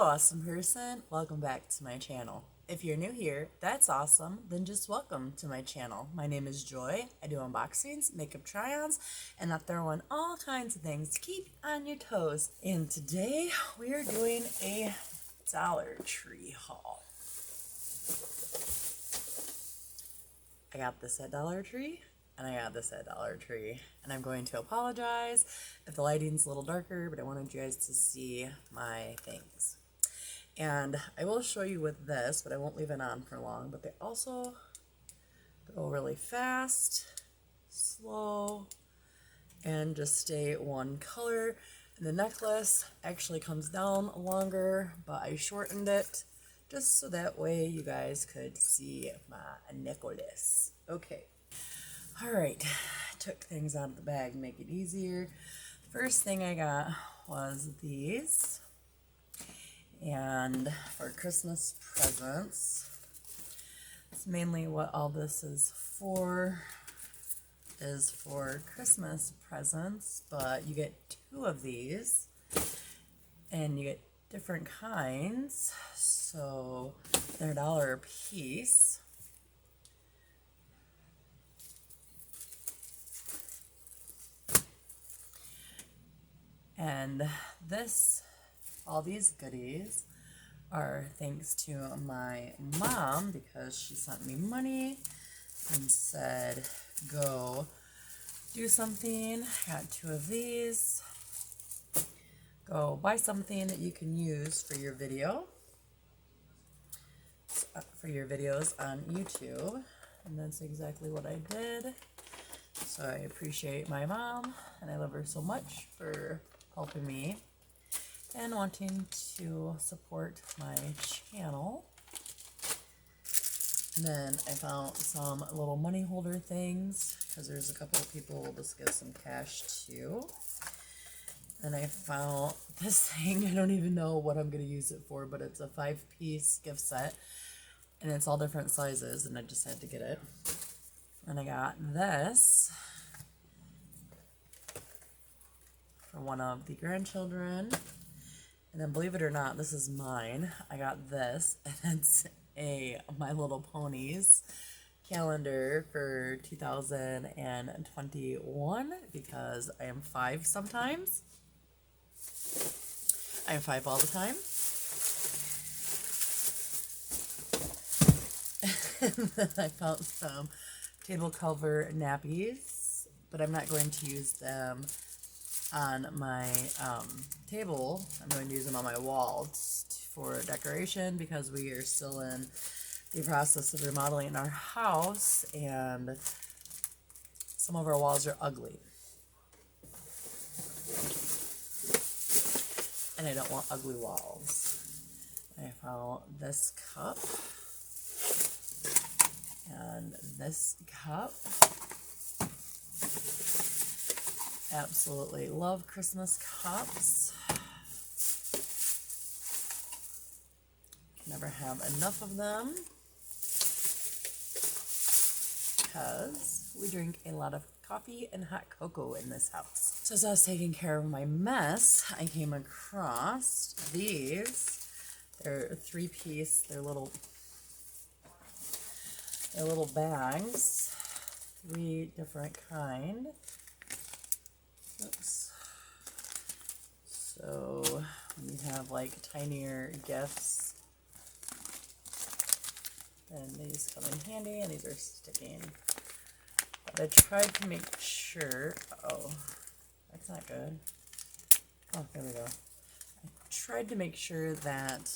awesome person, welcome back to my channel. If you're new here, that's awesome, then just welcome to my channel. My name is Joy. I do unboxings, makeup try-ons, and I throw in all kinds of things to keep you on your toes. And today we are doing a Dollar Tree haul. I got this at Dollar Tree, and I got this at Dollar Tree, and I'm going to apologize if the lighting's a little darker, but I wanted you guys to see my things. And I will show you with this, but I won't leave it on for long, but they also go really fast, slow, and just stay one color. And the necklace actually comes down longer, but I shortened it just so that way you guys could see my necklace. Okay. Alright, took things out of the bag to make it easier. First thing I got was these. And for Christmas presents, it's mainly what all this is for Christmas presents, but you get 2 of these, and you get different kinds, so they're $1 a piece. And all these goodies are thanks to my mom, because she sent me money and said, go do something. I got 2 of these. Go buy something that you can use for your video, for your videos on YouTube. And that's exactly what I did. So I appreciate my mom, and I love her so much for helping me and wanting to support my channel. And then I found some little money holder things, because there's a couple of people just give some cash to. And I found this thing. I don't even know what I'm going to use it for, but it's a 5-piece gift set, and it's all different sizes, and I just had to get it. And I got this for one of the grandchildren. And then, believe it or not, this is mine. I got this, and it's a My Little Ponies calendar for 2021, because I am 5 sometimes. I am 5 all the time. And then I found some table cover nappies, but I'm not going to use them on my table. I'm going to use them on my walls for decoration, because we are still in the process of remodeling our house, and some of our walls are ugly. And I don't want ugly walls. I found this cup and this cup. Absolutely love Christmas cups. Can never have enough of them, because we drink a lot of coffee and hot cocoa in this house. So as I was taking care of my mess, I came across these. They're 3-piece. They're little bags. 3 different kind. Oops. So you have like tinier gifts, and these come in handy, and these are sticking. But I tried to make sure, oh, that's not good. Oh, there we go. I tried to make sure that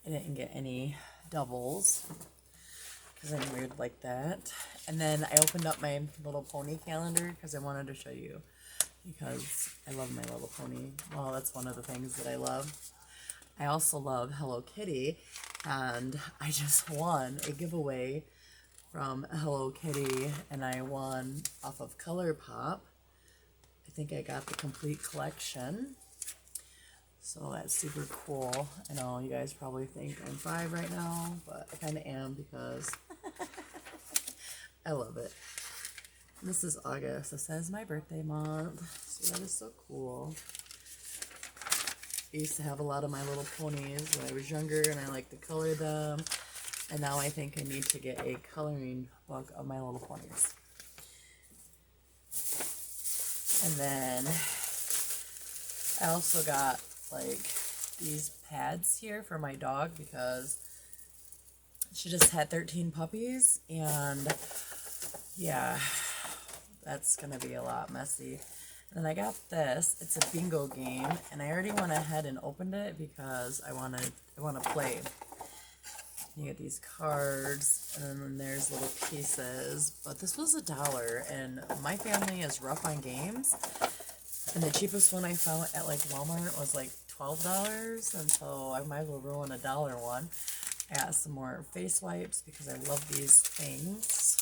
I didn't get any doubles, because I'm weird like that. And then I opened up my little pony calendar, because I wanted to show you, because I love My Little Pony. Well, that's one of the things that I love. I also love Hello Kitty, and I just won a giveaway from Hello Kitty, and I won off of ColourPop. I think I got the complete collection, so that's super cool. I know you guys probably think I'm 5 right now, but I kind of am, because I love it. This is August. This says my birthday month, so that is so cool. I used to have a lot of My Little Ponies when I was younger, and I like to color them. And now I think I need to get a coloring book of My Little Ponies. And then I also got like these pads here for my dog because she just had 13 puppies, and yeah, that's gonna be a lot messy. And then I got this. It's a bingo game, and I already went ahead and opened it because I want to play. You get these cards, and then there's little pieces. But this was $1, and my family is rough on games. And the cheapest one I found at like Walmart was like $12, and so I might as well ruin $1 one. I got some more face wipes because I love these things.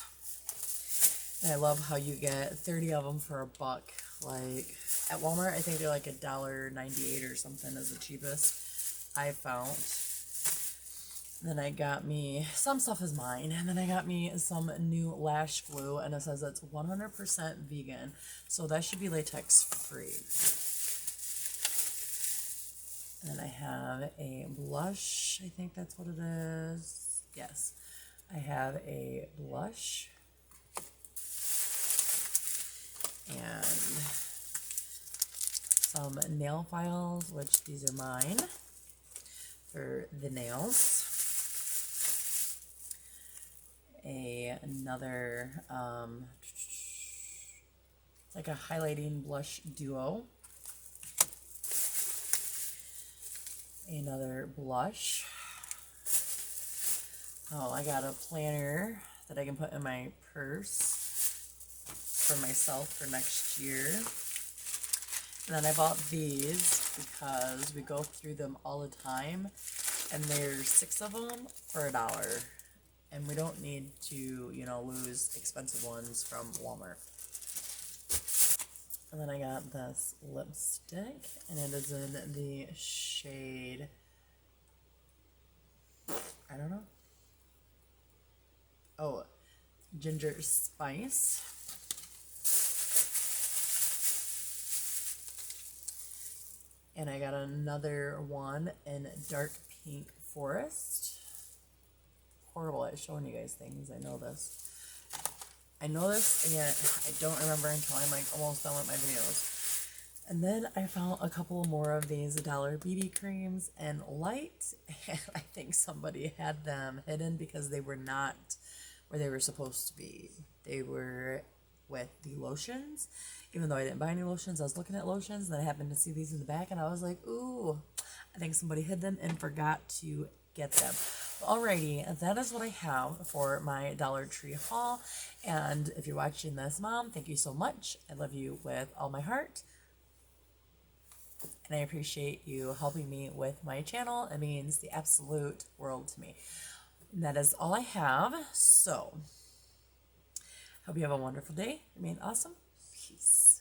And I love how you get 30 of them for $1. Like at Walmart, I think they're like $1.98 or something is the cheapest I found. Then I got me, some stuff is mine, and then I got me some new lash glue, and it says it's 100% vegan, so that should be latex free. And then I have a blush, I think that's what it is. Yes, I have a blush. And some nail files, which these are mine for the nails. Another it's like a highlighting blush duo. Another blush. Oh, I got a planner that I can put in my purse for myself for next year. And then I bought these because we go through them all the time, and there's 6 of them for $1. And we don't need to, you know, lose expensive ones from Walmart. And then I got this lipstick, and it is in the shade, I don't know. Oh, Ginger Spice. And I got another one in Dark Pink Forest. Horrible at showing you guys things. I know this, and yet I don't remember until I'm like almost done with my videos. And then I found a couple more of these $1 BB creams and light, and I think somebody had them hidden because they were not where they were supposed to be. They were with the lotions, even though I didn't buy any lotions. I was looking at lotions, and I happened to see these in the back, and I was like, ooh, I think somebody hid them and forgot to get them. Alrighty, that is what I have for my Dollar Tree haul. And if you're watching this, Mom, thank you so much. I love you with all my heart. And I appreciate you helping me with my channel. It means the absolute world to me. And that is all I have. So, hope you have a wonderful day. Remain awesome. Peace.